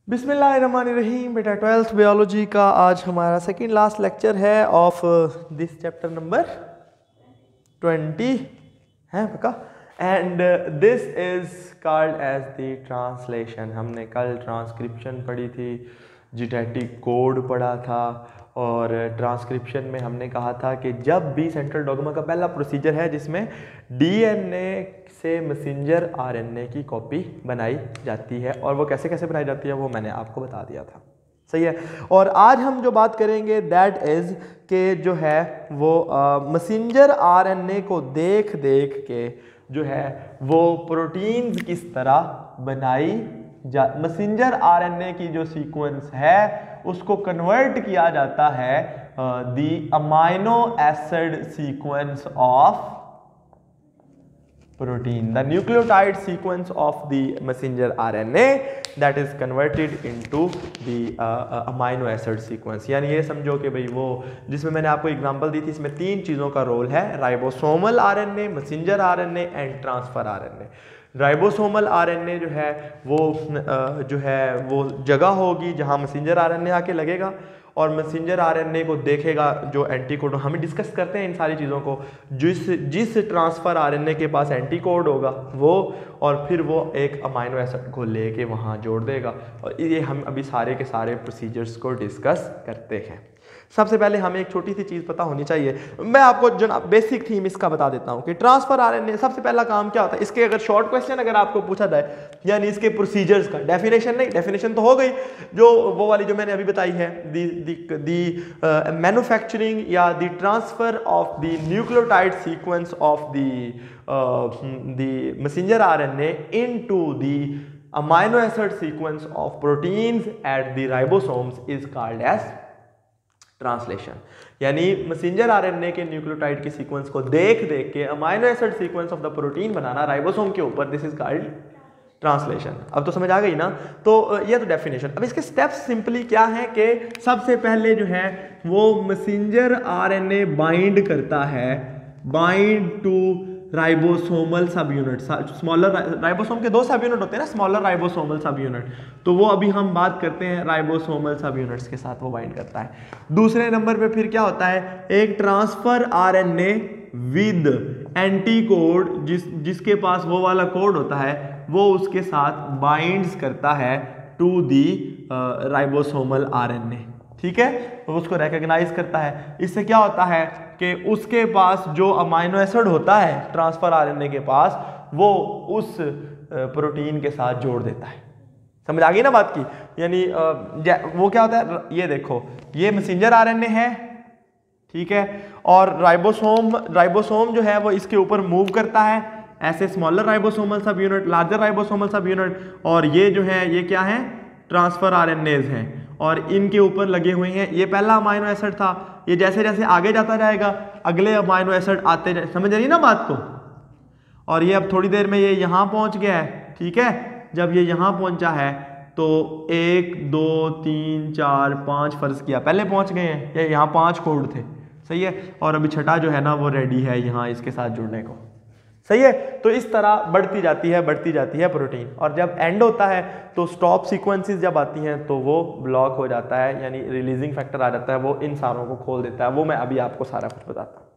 बिस्मिल्लाहिर्रहमानिर्रहीम। बेटा 12th biology का आज हमारा सेकंड लास्ट लेक्चर है ऑफ दिस चैप्टर नंबर 20 है पक्का। And this is called as the translation. हमने कल ट्रांसक्रिप्शन पढ़ी थी, जीनेटिक कोड पढ़ा था, और ट्रांसक्रिप्शन में हमने कहा था कि जब भी सेंट्रल डॉग्मा का पहला प्रोसीजर है जिसमें डीएनए से मैसेंजर आरएनए की कॉपी बनाई जाती है, और वो कैसे कैसे बनाई जाती है वो मैंने आपको बता दिया था, सही है। और आज हम जो बात करेंगे दैट इज़ के जो है वो मैसेंजर आरएनए को देख देख के जो है वो प्रोटीन्स किस तरह बनाई मैसेंजर आरएनए की जो सीक्वेंस है उसको कन्वर्ट किया जाता है the amino acid sequence of protein, the nucleotide sequence of the messenger RNA that is converted into the amino acid sequence। यानी ये समझो कि भाई वो जिसमें मैंने आपको एग्जांपल दी थी, इसमें तीन चीज़ों का रोल है, ribosomal RNA, messenger RNA and transfer RNA. Ribosomal RNA जो है वो जगह होगी जहाँ मैसेंजर आरएनए आके लगेगा, और मैसेंजर आरएनए को देखेगा जो एंटीकोड। हमें डिस्कस करते हैं इन सारी चीज़ों को। जिस ट्रांसफ़र आरएनए के पास एंटीकोड होगा वो, और फिर वो एक अमाइनो एसिड को लेके वहाँ जोड़ देगा, और ये हम अभी सारे के सारे प्रोसीजर्स को डिस्कस करते हैं। सबसे पहले हमें एक छोटी सी चीज़ पता होनी चाहिए, मैं आपको जो बेसिक थीम इसका बता देता हूँ कि ट्रांसफर आरएनए सबसे पहला काम क्या होता है। इसके अगर शॉर्ट क्वेश्चन अगर आपको पूछा जाए, यानी इसके प्रोसीजर्स का, डेफिनेशन नहीं, डेफिनेशन तो हो गई जो वो वाली जो मैंने अभी बताई है, दी मैन्युफैक्चरिंग या the transfer of the nucleotide sequence of the messenger RNA into the amino acid sequence of proteins at the ribosomes is called as translation. यानी मैसेंजर आरएनए के न्यूक्लियोटाइड के सीक्वेंस को देख देख के amino acid sequence of the protein बनाना ribosome के ऊपर, दिस इज कॉल्ड ट्रांसलेशन। अब तो समझ आ गई ना। तो ये तो डेफिनेशन। अब इसके स्टेप्स सिंपली क्या है कि सबसे पहले जो है वो मैसेंजर आरएनए बाइंड करता है, bind to ribosomal subunit. Smaller ribosome के दो सब यूनिट होते हैं ना, स्मॉलर राइबोसोमल सब यूनिट, तो वो अभी हम बात करते हैं राइबोसोमल सब यूनिट्स के साथ वो बाइंड करता है। दूसरे नंबर पे फिर क्या होता है, एक ट्रांसफर आरएनए विद एंटीकोड, जिसके पास वो वाला कोड होता है, वो उसके साथ बाइंड्स करता है टू दी राइबोसोमल आरएनए, ठीक है, तो उसको रिकॉग्नाइज करता है। इससे क्या होता है कि उसके पास जो अमाइनो एसिड होता है ट्रांसफर आरएनए के पास, वो उस प्रोटीन के साथ जोड़ देता है। समझ आ गई ना बात की। यानी वो क्या होता है, ये देखो, ये मैसेंजर आरएनए है, ठीक है, और राइबोसोम जो है वो इसके ऊपर मूव करता है, ऐसे स्मॉलर राइबोसोमल सब यूनिट, लार्जर राइबोसोमल सब यूनिट, और ये जो है ये क्या है, ट्रांसफर आरएनएज हैं, और इनके ऊपर लगे हुए हैं। ये पहला अमाइनो एसिड था, ये जैसे जैसे आगे जाता जाएगा अगले अमाइनो एसिड आते जाए, समझ रही ना बात को। और ये अब थोड़ी देर में ये यहाँ पहुँच गया है, ठीक है। जब ये यहाँ पहुँचा है तो 1 2 3 4 5 फर्ज किया पहले पहुँच गए हैं, ये यहाँ 5 कोड थे, सही है, और अभी छठा जो है ना वो रेडी है यहाँ इसके साथ जुड़ने को, सही है। तो इस तरह बढ़ती जाती है प्रोटीन, और जब एंड होता है तो स्टॉप सीक्वेंसेस जब आती हैं तो वो ब्लॉक हो जाता है, यानी रिलीजिंग फैक्टर आ जाता है, वो इन सारों को खोल देता है। वो मैं अभी आपको सारा कुछ बताता हूँ।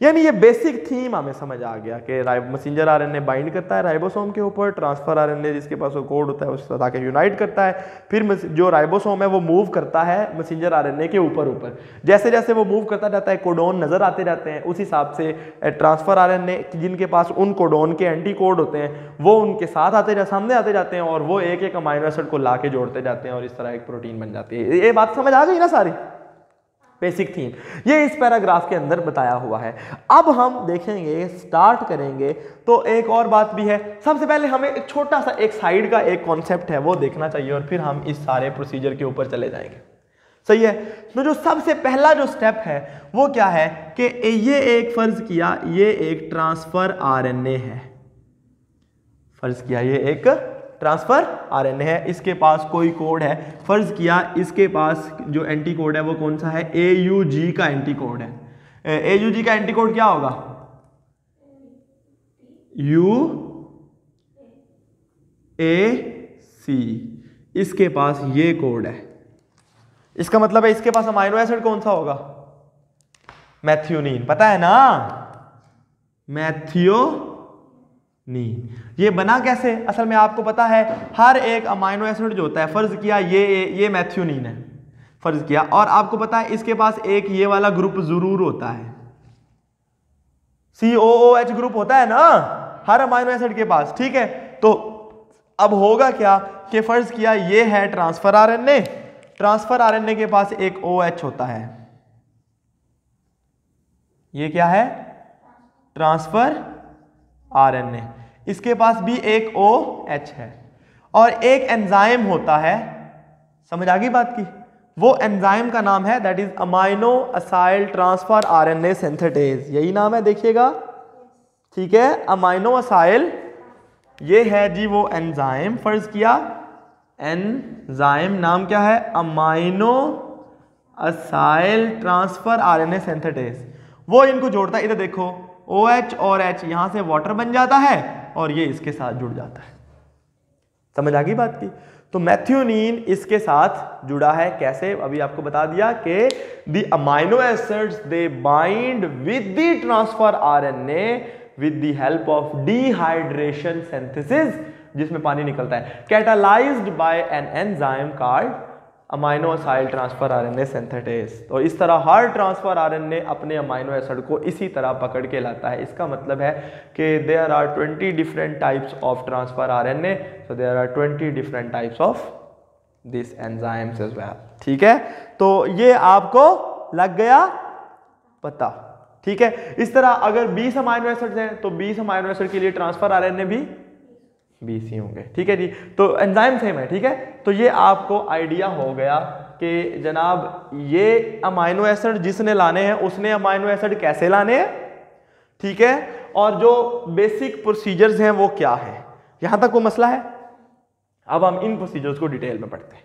यानी ये बेसिक थीम हमें समझ आ गया कि मैसेंजर आरएनए बाइंड करता है राइबोसोम के ऊपर, ट्रांसफर आरएनए जिसके पास वो कोड होता है उसके साथ आके यूनाइट करता है, फिर जो राइबोसोम है वो मूव करता है मैसेंजर आरएनए के ऊपर। जैसे जैसे वो मूव करता जाता है कोडोन नजर आते जाते हैं, उस हिसाब से ट्रांसफर आरएनए जिनके पास उन कोडोन के एंटी कोड होते हैं वो उनके साथ सामने आते जाते हैं, और वो एक एक अमाइनो एसिड को ला के जोड़ते जाते हैं, और इस तरह एक प्रोटीन बन जाती है। ये बात समझ आ गई ना सारी, बेसिक थीम ये इस पैराग्राफ के अंदर बताया हुआ है। अब हम देखेंगे, स्टार्ट करेंगे, तो एक और बात भी है। सबसे पहले हमें एक छोटा सा एक साइड का एक कॉन्सेप्ट है वो देखना चाहिए, और फिर हम इस सारे प्रोसीजर के ऊपर चले जाएंगे, सही है। तो जो सबसे पहला जो स्टेप है वो क्या है कि ये एक फर्ज किया ये एक ट्रांसफर आरएनए है, फर्ज किया ये एक ट्रांसफर आरएनए है, इसके पास कोई कोड है, फर्ज किया इसके पास जो एंटी कोड है वो कौन सा है, AUG का एंटी कोड है। AUG का एंटी कोड क्या होगा, UAC, इसके पास ये कोड है, इसका मतलब है इसके पास अमाइनो एसिड कौन सा होगा? मैथ्योनीन, पता है ना, मैथ्योनीन। ये बना कैसे? असल में आपको पता है हर एक अमाइनो एसिड जो होता है, फर्ज किया ये मैथ्योनीन है, फर्ज किया, और आपको पता है इसके पास एक ये वाला ग्रुप जरूर होता है, COOH ग्रुप होता है ना हर अमाइनो एसिड के पास, ठीक है। तो अब होगा क्या कि फर्ज किया ये है ट्रांसफर आरएनए, ट्रांसफर आरएनए के पास एक OH होता है, ये क्या है? ट्रांसफर आरएनए, इसके पास भी एक OH है, और एक एंजाइम होता है, समझ आ गई बात की? वो एंजाइम का नाम है that is amino acyl transfer RNA synthetase, यही नाम है, देखिएगा, ठीक है, अमाइनो असाइल, ये है जी वो एंजाइम, फर्ज किया एंजाइम नाम क्या है? Amino acyl transfer RNA synthetase. वो इनको जोड़ता है, इधर देखो OH और H, यहां से वाटर बन जाता है और ये इसके साथ जुड़ जाता है, समझ आ गई बात की? तो मैथ्योनीन इसके साथ जुड़ा है, कैसे? अभी आपको बता दिया कि the amino acids they bind with the transfer RNA with the help of dehydration synthesis, जिसमें पानी निकलता है, catalysed by an enzyme called aminoacyl transfer RNA synthetase. तो इस तरह हर ट्रांसफर आरएनए अपने अमाइनो एसिड को इसी तरह पकड़ के लाता है। इसका मतलब है कि there are 20 different types of transfer RNA, so there are 20 different types of this enzymes as well, ठीक है। तो ये आपको लग गया पता, ठीक है। इस तरह अगर 20 अमाइनो एसिड्स हैं तो 20 अमाइनो एसिड के लिए ट्रांसफर आरएनए भी 20 ही होंगे, ठीक है जी। तो एंजाइम सेम है, ठीक है। तो ये आपको आइडिया हो गया कि जनाब ये अमाइनो एसिड जिसने लाने हैं उसने अमाइनो एसिड कैसे लाने हैं, ठीक है, और जो बेसिक प्रोसीजर्स हैं वो क्या है, यहां तक वो मसला है। अब हम इन प्रोसीजर्स को डिटेल में पढ़ते हैं।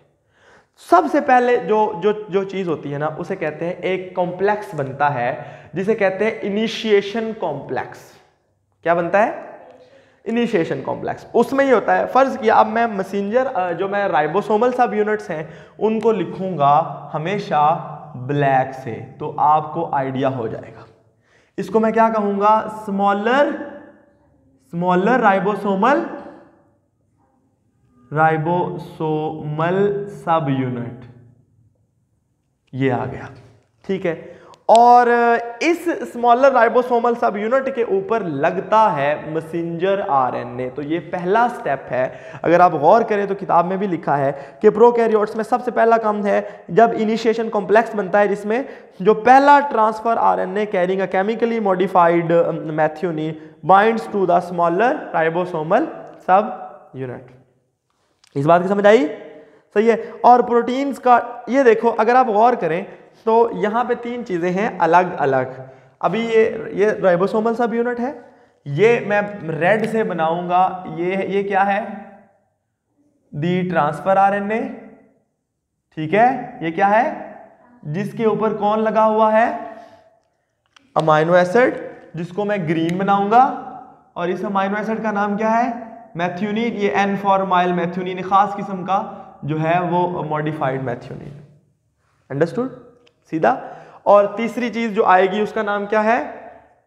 सबसे पहले जो चीज होती है ना उसे कहते हैं, एक कॉम्प्लेक्स बनता है जिसे कहते हैं इनिशिएशन कॉम्प्लेक्स। क्या बनता है? Initiation complex. उसमें ही होता है, फर्ज किया अब मैं मैसेंजर जो मैं राइबोसोमल सब यूनिट्स हैं उनको लिखूंगा हमेशा ब्लैक से, तो आपको आइडिया हो जाएगा। इसको मैं क्या कहूंगा? स्मॉलर राइबोसोमल सब यूनिट, ये आ गया, ठीक है। और इस स्मॉलर राइबोसोमल सब यूनिट के ऊपर लगता है मैसेंजर आरएनए। तो ये पहला स्टेप है। अगर आप गौर करें तो किताब में भी लिखा है कि प्रोकैरियोट्स में सबसे पहला काम है जब इनिशिएशन कॉम्प्लेक्स बनता है जिसमें जो पहला transfer RNA carrying a chemically modified methionine binds to the smaller ribosomal subunit. इस बात की समझ आई? सही है। और प्रोटीन्स का ये देखो, अगर आप गौर करें तो यहाँ पे 3 चीजें हैं अलग अलग। अभी ये राइबोसोमल सब यूनिट है, ये मैं रेड से बनाऊंगा, ये क्या है? दी ट्रांसफर आरएनए, ठीक है। ये क्या है? जिसके ऊपर कौन लगा हुआ है? अमाइनो एसिड, जिसको मैं ग्रीन बनाऊंगा। और इस अमाइनो एसिड का नाम क्या है? मैथ्योनीन। ये N फॉर्माइल मैथ्योनीन, खास किस्म का जो है वो मॉडिफाइड मैथ्योनीन। अंडरस्टूड? सीधा। और तीसरी चीज जो आएगी उसका नाम क्या है?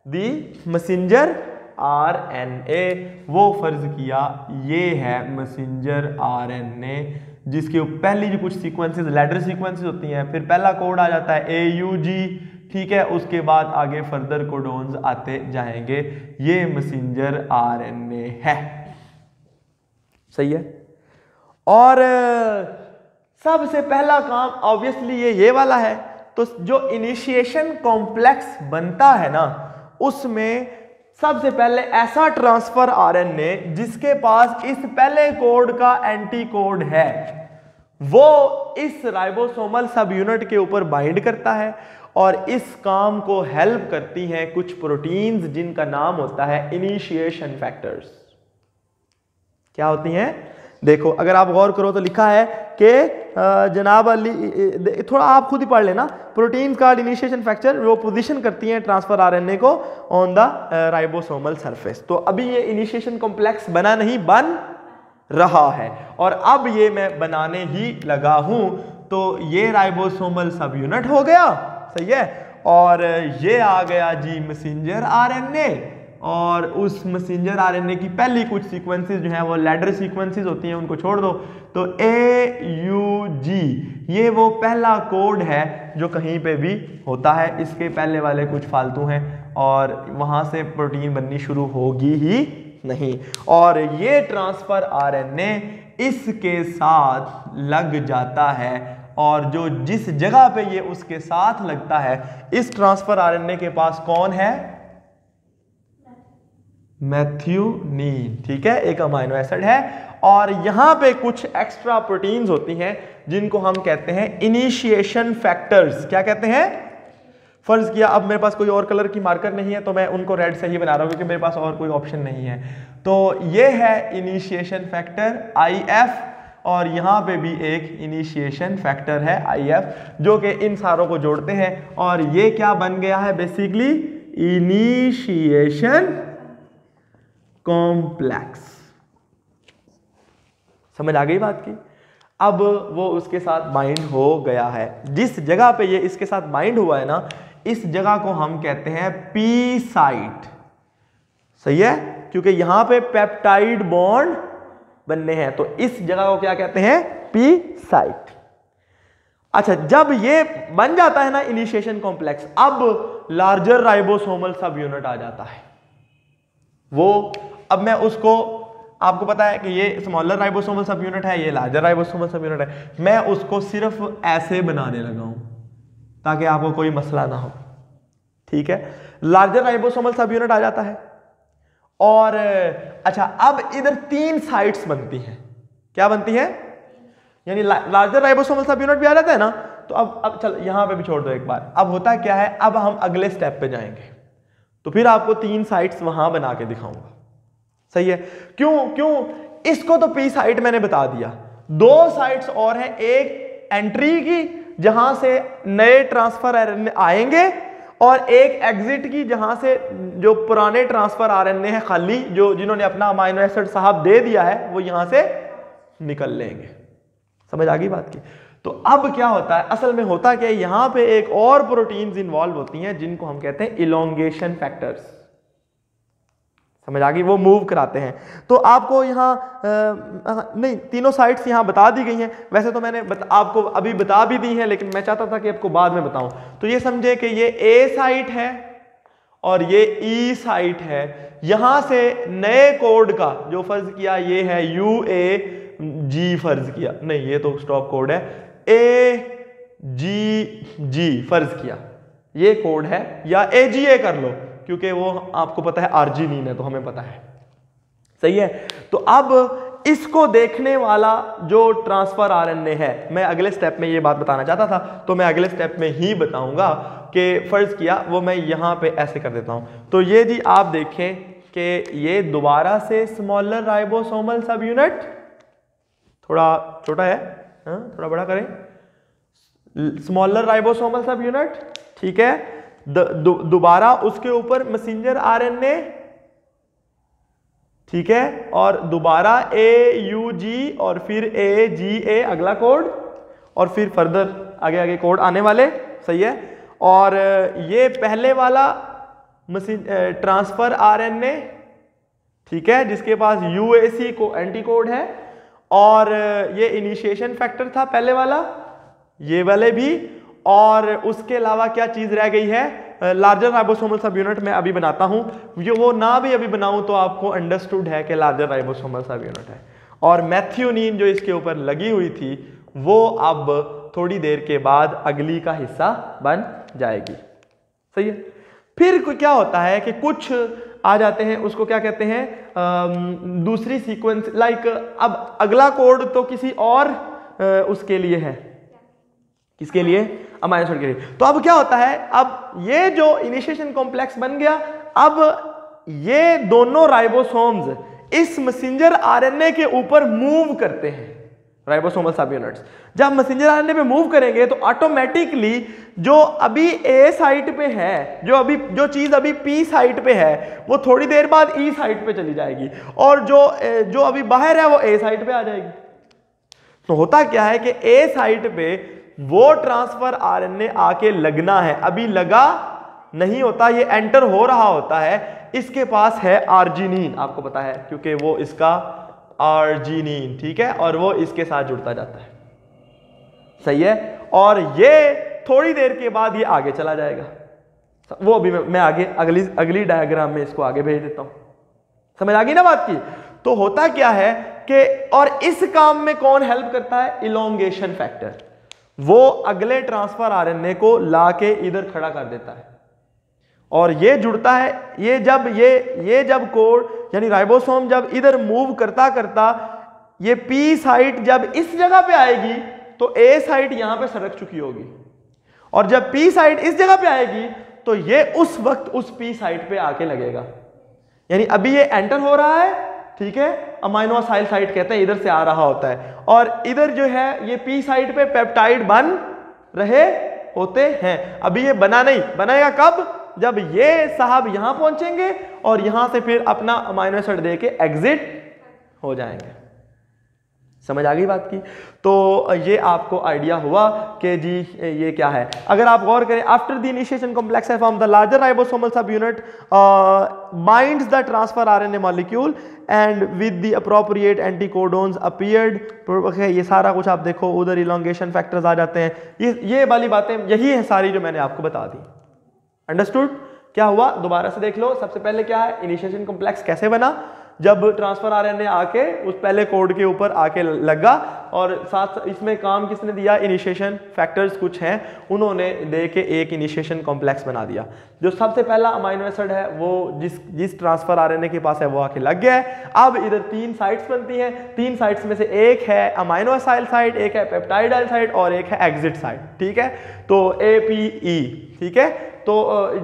दी मैसेंजर आरएनए। वो फर्ज किया ये है मैसेंजर आरएनए, जिसके पहली जो कुछ सीक्वेंसेस लैडर सीक्वेंसेस होती हैं, फिर पहला कोड आ जाता है AUG, ठीक है। उसके बाद आगे फर्दर कोडोन्स आते जाएंगे। ये मैसेंजर आरएनए है, सही है। और सबसे पहला काम ऑब्वियसली ये वाला है। तो जो इनिशिएशन कॉम्प्लेक्स बनता है ना उसमें सबसे पहले ऐसा ट्रांसफर आरएनए जिसके पास इस पहले कोड का एंटी कोड है वो इस राइबोसोमल सब यूनिट के ऊपर बाइंड करता है, और इस काम को हेल्प करती हैं कुछ प्रोटीन्स जिनका नाम होता है इनिशिएशन फैक्टर्स। क्या होती हैं? देखो, अगर आप गौर करो तो लिखा है कि जनाब अली, थोड़ा आप खुद ही पढ़ लेना, प्रोटीन का इनिशिएशन फैक्टर वो पोजीशन करती हैं ट्रांसफर आरएनए को ऑन द राइबोसोमल सरफेस। तो अभी ये इनिशिएशन कॉम्प्लेक्स बना नहीं, बन रहा है। और अब ये मैं बनाने ही लगा हूं, तो ये राइबोसोमल सब यूनिट हो गया, सही है। और ये आ गया जी मैसेंजर आरएनए, और उस मैसेंजर आरएनए की पहली कुछ सीक्वेंसेस जो हैं वो लैडर सीक्वेंसेस होती हैं, उनको छोड़ दो। तो AUG ये वो पहला कोड है जो कहीं पे भी होता है, इसके पहले वाले कुछ फालतू हैं और वहां से प्रोटीन बननी शुरू होगी ही नहीं। और ये ट्रांसफर आरएनए इसके साथ लग जाता है, और जो जिस जगह पे ये उसके साथ लगता है, इस ट्रांसफर आरएनए के पास कौन है? मैथ्यूनीन, ठीक है, एक अमाइनो एसिड है। और यहां पे कुछ एक्स्ट्रा प्रोटीन्स होती हैं जिनको हम कहते हैं इनिशिएशन फैक्टर्स। क्या कहते हैं? फर्ज किया अब मेरे पास कोई और कलर की मार्कर नहीं है तो मैं उनको रेड से ही बना रहा हूं क्योंकि मेरे पास और कोई ऑप्शन नहीं है। तो ये है इनिशिएशन फैक्टर IF, और यहां पे भी एक इनिशिएशन फैक्टर है IF, जो कि इन सारों को जोड़ते हैं, और ये क्या बन गया है? Basically initiation complex. समझ आ गई बात की? अब वो उसके साथ बाइंड हो गया है। जिस जगह पे ये इसके साथ बाइंड हुआ है ना, इस जगह को हम कहते हैं पी साइट, सही है, क्योंकि यहां पे पेप्टाइड बॉन्ड बनने हैं, तो इस जगह को क्या कहते हैं? P site. अच्छा, जब ये बन जाता है ना इनिशिएशन कॉम्प्लेक्स, अब लार्जर राइबोसोमल सब यूनिट आ जाता है। वो अब मैं उसको, आपको पता है कि ये स्मॉलर राइबोसोमल सब यूनिट है, ये लार्जर राइबोसोमल सब यूनिट है, मैं उसको सिर्फ ऐसे बनाने लगा हूं ताकि आपको कोई मसला ना हो, ठीक है। लार्जर राइबोसोमल सब यूनिट आ जाता है, और अच्छा अब इधर 3 साइट्स बनती हैं। क्या बनती है? यानी लार्जर राइबोसोमल सब यूनिट भी आ जाता है ना, तो अब चल यहां पे भी छोड़ दो एक बार। अब होता क्या है, अब हम अगले स्टेप पे जाएंगे, तो फिर आपको 3 साइट्स वहां बना के दिखाऊंगा, सही है। क्यों इसको तो पी साइट मैंने बता दिया, 2 साइट्स और हैं, एक एंट्री की जहां से नए ट्रांसफर आरएनए आएंगे, और एक एग्जिट की जहां से जो पुराने ट्रांसफर आरएनए है खाली, जो जिन्होंने अपना अमाइनो एसिड साहब दे दिया है, वो यहां से निकल लेंगे। समझ आ गई बात की? तो अब क्या होता है, असल में होता क्या है, यहां पे एक और प्रोटीन्स इन्वॉल्व होती हैं जिनको हम कहते हैं इलोंगेशन फैक्टर्स। समझ आ गई? वो मूव कराते हैं। तो आपको यहाँ नहीं, तीनों साइट्स यहाँ बता दी गई हैं। वैसे तो मैंने आपको अभी बता भी दी हैं, लेकिन मैं चाहता था कि आपको बाद में बताऊं। तो ये समझे कि ये A साइट है और ये E साइट है। यहाँ से नए कोड का जो फर्ज किया ये है UAG फर्ज किया, नहीं ये तो स्टॉप कोड है, AGG फर्ज किया, ये कोड है, या AGA कर लो क्योंकि वो आपको पता है आर्जिनिन है तो हमें पता है, सही है। तो अब इसको देखने वाला जो ट्रांसफर आरएनए है, मैं अगले स्टेप में ये बात बताना चाहता था, तो मैं अगले स्टेप में ही बताऊंगा कि फर्ज किया वो मैं यहां पे ऐसे कर देता हूं। तो ये जी आप देखें कि ये दोबारा से स्मॉलर राइबोसोमल सब यूनिट, थोड़ा छोटा है, थोड़ा बड़ा करें, स्मॉलर राइबोसोमल सब यूनिट, ठीक है। दोबारा उसके ऊपर मैसेंजर आरएनए, ठीक है, और दोबारा AUG और फिर AGA अगला कोड, और फिर फर्दर आगे आगे कोड आने वाले, सही है। और ये पहले वाला ट्रांसफर आरएनए, ठीक है, जिसके पास UAC को एंटी कोड है, और ये इनिशिएशन फैक्टर था पहले वाला, ये वाले भी। और उसके अलावा क्या चीज रह गई है, लार्जर राइबोसोमल सब यूनिट मैं अभी बनाता हूं, ये वो ना भी अभी बनाऊं तो आपको अंडरस्टूड है कि लार्जर राइबोसोमल सब यूनिट है। और मैथ्यूनीन जो इसके ऊपर लगी हुई थी वो अब थोड़ी देर के बाद अगली का हिस्सा बन जाएगी, सही है। फिर क्या होता है कि कुछ आ जाते हैं, उसको क्या कहते हैं, दूसरी सीक्वेंस, लाइक अब अगला कोड तो किसी और उसके लिए है, किसके लिए, अमाइनो एसिड के लिए। तो अब क्या होता है, अब ये जो इनिशिएशन कॉम्प्लेक्स बन गया, अब ये दोनों राइबोसोम्स इस मैसेंजर आरएनए के ऊपर मूव करते हैं, राइबोसोमल सब यूनिट्स। जब मैसेंजर आरएनए पे मूव करेंगे तो ऑटोमेटिकली जो अभी ए साइट पे है, जो चीज अभी पी साइट पे है, वो थोड़ी देर बाद ई साइट पे चली जाएगी, और जो अभी बाहर है वो ए साइट पे आ जाएगी। तो होता क्या है कि ए साइट पे वो ट्रांसफर आरएनए आके लगना है, अभी लगा नहीं होता, ये एंटर हो रहा होता है, इसके पास है आर्जिनिन, आपको पता है क्योंकि वो इसका आर्जिनिन, ठीक है, और वो इसके साथ जुड़ता जाता है, सही है, और ये थोड़ी देर के बाद ये आगे चला जाएगा। वो अभी मैं आगे अगली डायग्राम में इसको आगे भेज देता हूं। समझ आ गई ना बात की? तो होता क्या है कि और इस काम में कौन हेल्प करता है? Elongation factor. वो अगले ट्रांसफर आरएनए को लाके इधर खड़ा कर देता है और ये जुड़ता है। ये जब कोड यानी राइबोसोम जब इधर मूव करता करता ये पी साइट जब इस जगह पे आएगी तो ए साइट यहां पे सरक चुकी होगी, और जब पी साइट इस जगह पे आएगी तो ये उस वक्त उस पी साइट पे आके लगेगा। यानी अभी ये एंटर हो रहा है, ठीक है, अमाइनो एसिड साइट कहते हैं, इधर से आ रहा होता है, और इधर जो है ये पी साइट पे पेप्टाइड बन रहे होते हैं। अभी ये बना नहीं, बनेगा कब? जब ये साहब यहां पहुंचेंगे और यहां से फिर अपना अमाइनो एसिड देके एग्जिट हो जाएंगे। समझ आ गई बात की? तो ये आपको आइडिया हुआ कि जी ये क्या है। अगर आप गौर करें, आफ्टर द इनिशिएशन कॉम्प्लेक्स है फ्रॉम द लार्जर राइबोसोमल सब unit binds the transfer RNA molecule and with the appropriate एंटीकोडोन्स appeared. ये सारा कुछ आप देखो, उधर इलोंगेशन फैक्टर्स आ जाते हैं, ये वाली बातें यही है सारी जो मैंने आपको बता दी। अंडरस्टूड? क्या हुआ दोबारा से देख लो। सबसे पहले क्या है, इनिशिएशन कॉम्प्लेक्स कैसे बना? जब ट्रांसफर आरएनए आके उस पहले कोड के ऊपर आके लगा, और साथ इसमें काम किसने दिया? इनिशिएशन फैक्टर्स कुछ हैं, उन्होंने दे के एक इनिशिएशन कॉम्प्लेक्स बना दिया। जो सबसे पहला अमाइनो एसिड है वो जिस ट्रांसफर आरएनए के पास है वो आके लग गया है। अब इधर 3 साइट्स बनती हैं, 3 साइट्स में से एक है अमाइनो एसिड साइट, एक है पेप्टाइड साइट और एक है एग्जिट साइट, ठीक है। तो APE, ठीक है। तो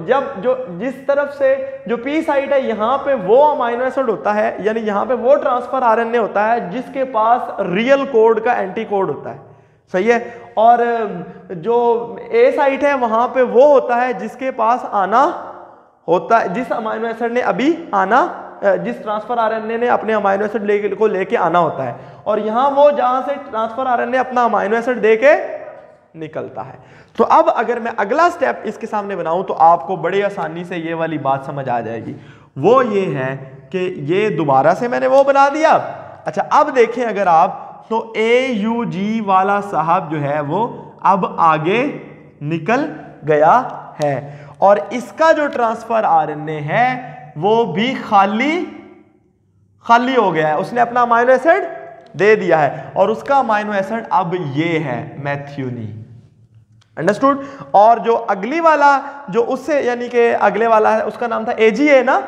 जब जिस तरफ से जो पी साइट है यहाँ पे वो अमाइनो एसिड होता है, यानी यहाँ पे वो ट्रांसफर आरएनए होता है जिसके पास रियल कोड का एंटी कोड होता है, सही है। और जो ए साइट है वहां पे वो होता है जिसके पास आना होता है, जिस अमाइनो एसिड ने अभी आना, जिस ट्रांसफर आरएनए ने अपने अमाइनो एसिड को लेके आना होता है, और यहाँ वो जहां से ट्रांसफर आरएनए अपना अमाइनो एसिड देके निकलता है। तो अब अगर मैं अगला स्टेप इसके सामने बनाऊं तो आपको बड़ी आसानी से ये वाली बात समझ आ जाएगी। वो ये है कि ये दोबारा से मैंने वो बना दिया। अच्छा, अब देखें अगर आप तो AUG वाला साहब जो है वो अब आगे निकल गया है, और इसका जो ट्रांसफर आरएनए है वो भी खाली हो गया है, उसने अपना अमाइनो एसिड दे दिया है, और उसका अमाइनो एसिड अब ये है मैथ्यूनिन। अंडरस्टूड? और जो अगली वाला जो उससे यानी कि अगले वाला है उसका नाम था AGA ना,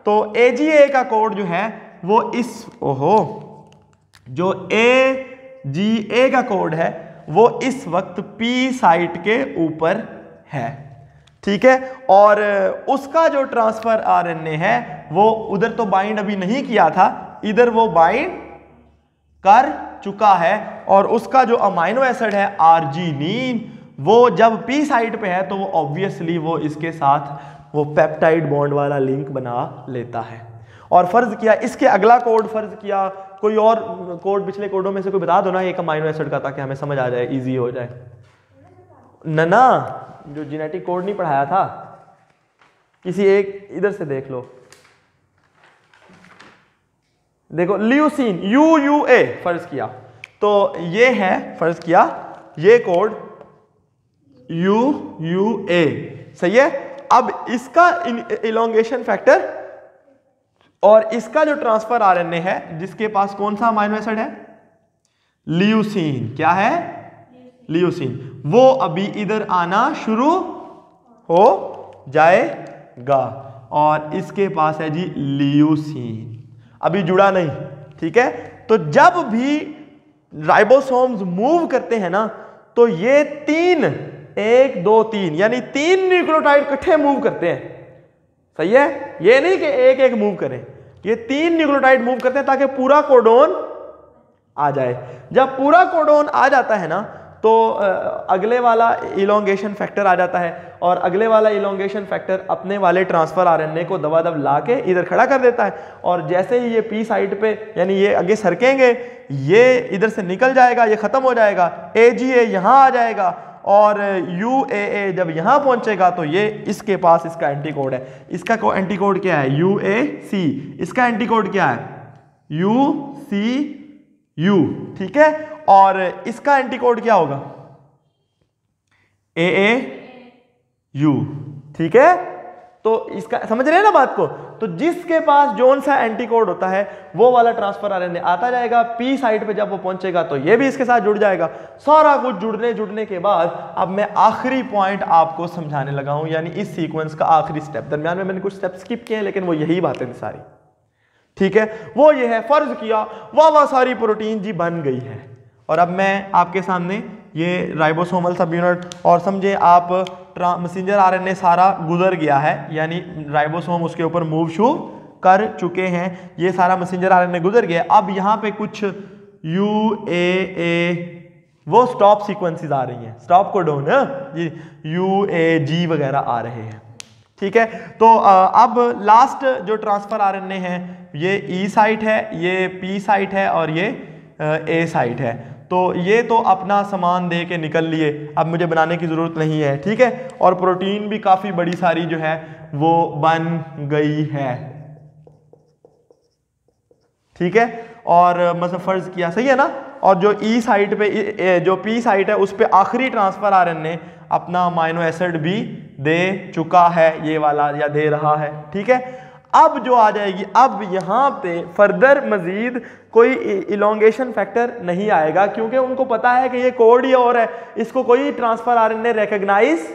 तो AGA का कोड जो है वो इस जो AGA का कोड है वो इस वक्त P साइट के ऊपर है, ठीक है। और उसका जो ट्रांसफर आरएनए है वो उधर तो बाइंड अभी नहीं किया था, इधर वो बाइंड कर चुका है, और उसका जो अमाइनो एसिड है आर्जिनिन वो जब पी साइट पे है तो वो ऑब्वियसली वो इसके साथ वो पेप्टाइड बॉन्ड वाला लिंक बना लेता है। और फर्ज किया इसके अगला कोड फर्ज किया, कोई और कोड पिछले कोडों में से कोई बता दो ना एक अमाइनो एसिड का, ताकि हमें समझ आ जाए, इजी हो जाए। ना जो जेनेटिक कोड नहीं पढ़ाया था, किसी एक इधर से देख लो, देखो ल्यूसीन UUA फर्ज किया, तो ये है फर्ज किया ये कोड UUA, सही है। अब इसका इलोंगेशन फैक्टर और इसका जो ट्रांसफर आरएनए है जिसके पास कौन सा अमाइनो एसिड है? ल्यूसीन। क्या है? ल्यूसीन। वो अभी इधर आना शुरू हो जाएगा, और इसके पास है जी ल्यूसीन, अभी जुड़ा नहीं, ठीक है। तो जब भी राइबोसोम्स मूव करते हैं ना तो ये 1 2 3 यानी 3 न्यूक्लियोटाइड इकट्ठे मूव करते हैं, सही है। ये नहीं कि एक मूव करें, ये 3 न्यूक्लियोटाइड मूव करते हैं ताकि पूरा कोडोन आ जाए। जब पूरा कोडोन आ जाता है ना तो अगले वाला इलोंगेशन फैक्टर आ जाता है और अगले वाला इलोंगेशन फैक्टर अपने वाले ट्रांसफर आरएनए को दबादब ला के इधर खड़ा कर देता है और जैसे ही ये पी साइड पे यानी ये आगे सरकेंगे, ये इधर से निकल जाएगा, ये खत्म हो जाएगा, AGA यहाँ आ जाएगा और UAA जब यहाँ पहुंचेगा तो ये इसके पास इसका एंटीकोड है। इसका एंटीकोड क्या है? UAC। इसका एंटीकोड क्या है? UCU, ठीक है। और इसका एंटीकोड क्या होगा? AAU, ठीक है। तो इसका समझ रहे हैं ना बात को? तो जिसके पास जोन सा एंटीकोड होता है वो वाला ट्रांसफर आरएनए आता जाएगा, पी साइड पे जब वो पहुंचेगा तो ये भी इसके साथ जुड़ जाएगा। सारा कुछ जुड़ने के बाद अब मैं आखिरी पॉइंट आपको समझाने लगा हूं, यानी इस सीक्वेंस का आखिरी स्टेप। दरमियान में मैंने कुछ स्टेप स्किप किए हैं लेकिन वो यही बातें थी सारी, ठीक है। वो ये है, फर्ज किया वाह सारी प्रोटीन जी बन गई है और अब मैं आपके सामने ये राइबोसोमल सब यूनिट और समझे आप मैसेंजर आरएनए सारा गुजर गया है, यानी राइबोसोम उसके ऊपर मूव शू कर चुके हैं, ये सारा मैसेंजर आरएनए गुजर गया। अब यहाँ पे कुछ UAA वो स्टॉप सीक्वेंसेस आ रही हैं, स्टॉप कोडोन जी, UAG वगैरह आ रहे हैं, ठीक है। तो अब लास्ट जो ट्रांसफर आरएनए है ये E साइट है, ये P साइट है और ये A साइट है। तो ये तो अपना सामान दे के निकल लिए, अब मुझे बनाने की ज़रूरत नहीं है, ठीक है। और प्रोटीन भी काफ़ी बड़ी सारी जो है वो बन गई है, ठीक है। और मतलब फ़र्ज़ किया, सही है ना। और जो E साइट पे जो P साइट है उस पे आखिरी ट्रांसफ़र आरएनए अपना अमाइनो एसिड भी दे चुका है, ये वाला या दे रहा है, ठीक है। अब जो आ जाएगी, अब यहाँ पे फर्दर मजीद कोई इलोंगेशन फैक्टर नहीं आएगा क्योंकि उनको पता है कि ये कोड ही और है, इसको कोई ट्रांसफर आरएनए रिकॉग्नाइज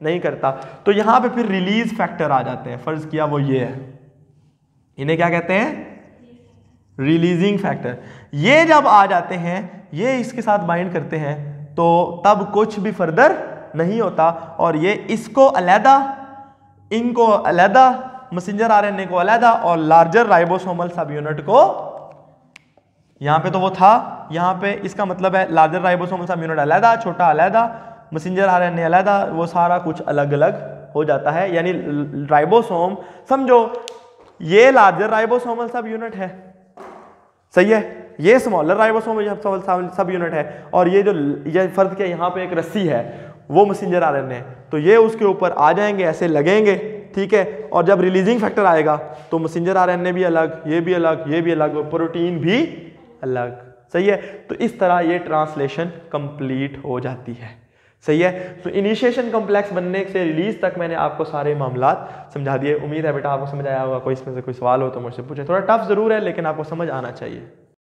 नहीं करता। तो यहाँ पे फिर रिलीज फैक्टर आ जाते हैं, फर्ज किया वो ये है, इन्हें क्या कहते हैं? Releasing factor. ये जब आ जाते हैं, ये इसके साथ बाइंड करते हैं तो तब कुछ भी फर्दर नहीं होता और ये इसको अलहदा, इनको अलहदा, मैसेंजर आरएनए को अलहदा और लार्जर राइबोसोमल सब यूनिट को, यहाँ पे तो वो था, यहाँ पे इसका मतलब है लार्जर राइबोसोमल सब यूनिट अलहदा, छोटा अलहदा, मैसेंजर आरएनए अलहदा, वो सारा कुछ अलग अलग हो जाता है। यानी राइबोसोम समझो ये लार्जर राइबोसोमल सब यूनिट है, सही है, ये स्मॉलर राइबोसोमल सब यूनिट है और ये जो ये फर्ज किया यहाँ पे एक रस्सी है वो मैसेंजर आरएनए, तो ये उसके ऊपर आ जाएंगे, ऐसे लगेंगे, ठीक है। और जब रिलीजिंग फैक्टर आएगा तो मैसेंजर आरएनए भी अलग, ये भी अलग, ये भी अलग, प्रोटीन भी अलग, सही है। तो इस तरह ये ट्रांसलेशन कंप्लीट हो जाती है, सही है। तो इनिशिएशन कॉम्प्लेक्स बनने से रिलीज तक मैंने आपको सारे मामलात समझा दिए। उम्मीद है बेटा आपको समझ आया होगा। कोई इसमें से कोई सवाल हो तो मुझसे पूछे, थोड़ा टफ जरूर है लेकिन आपको समझ आना चाहिए।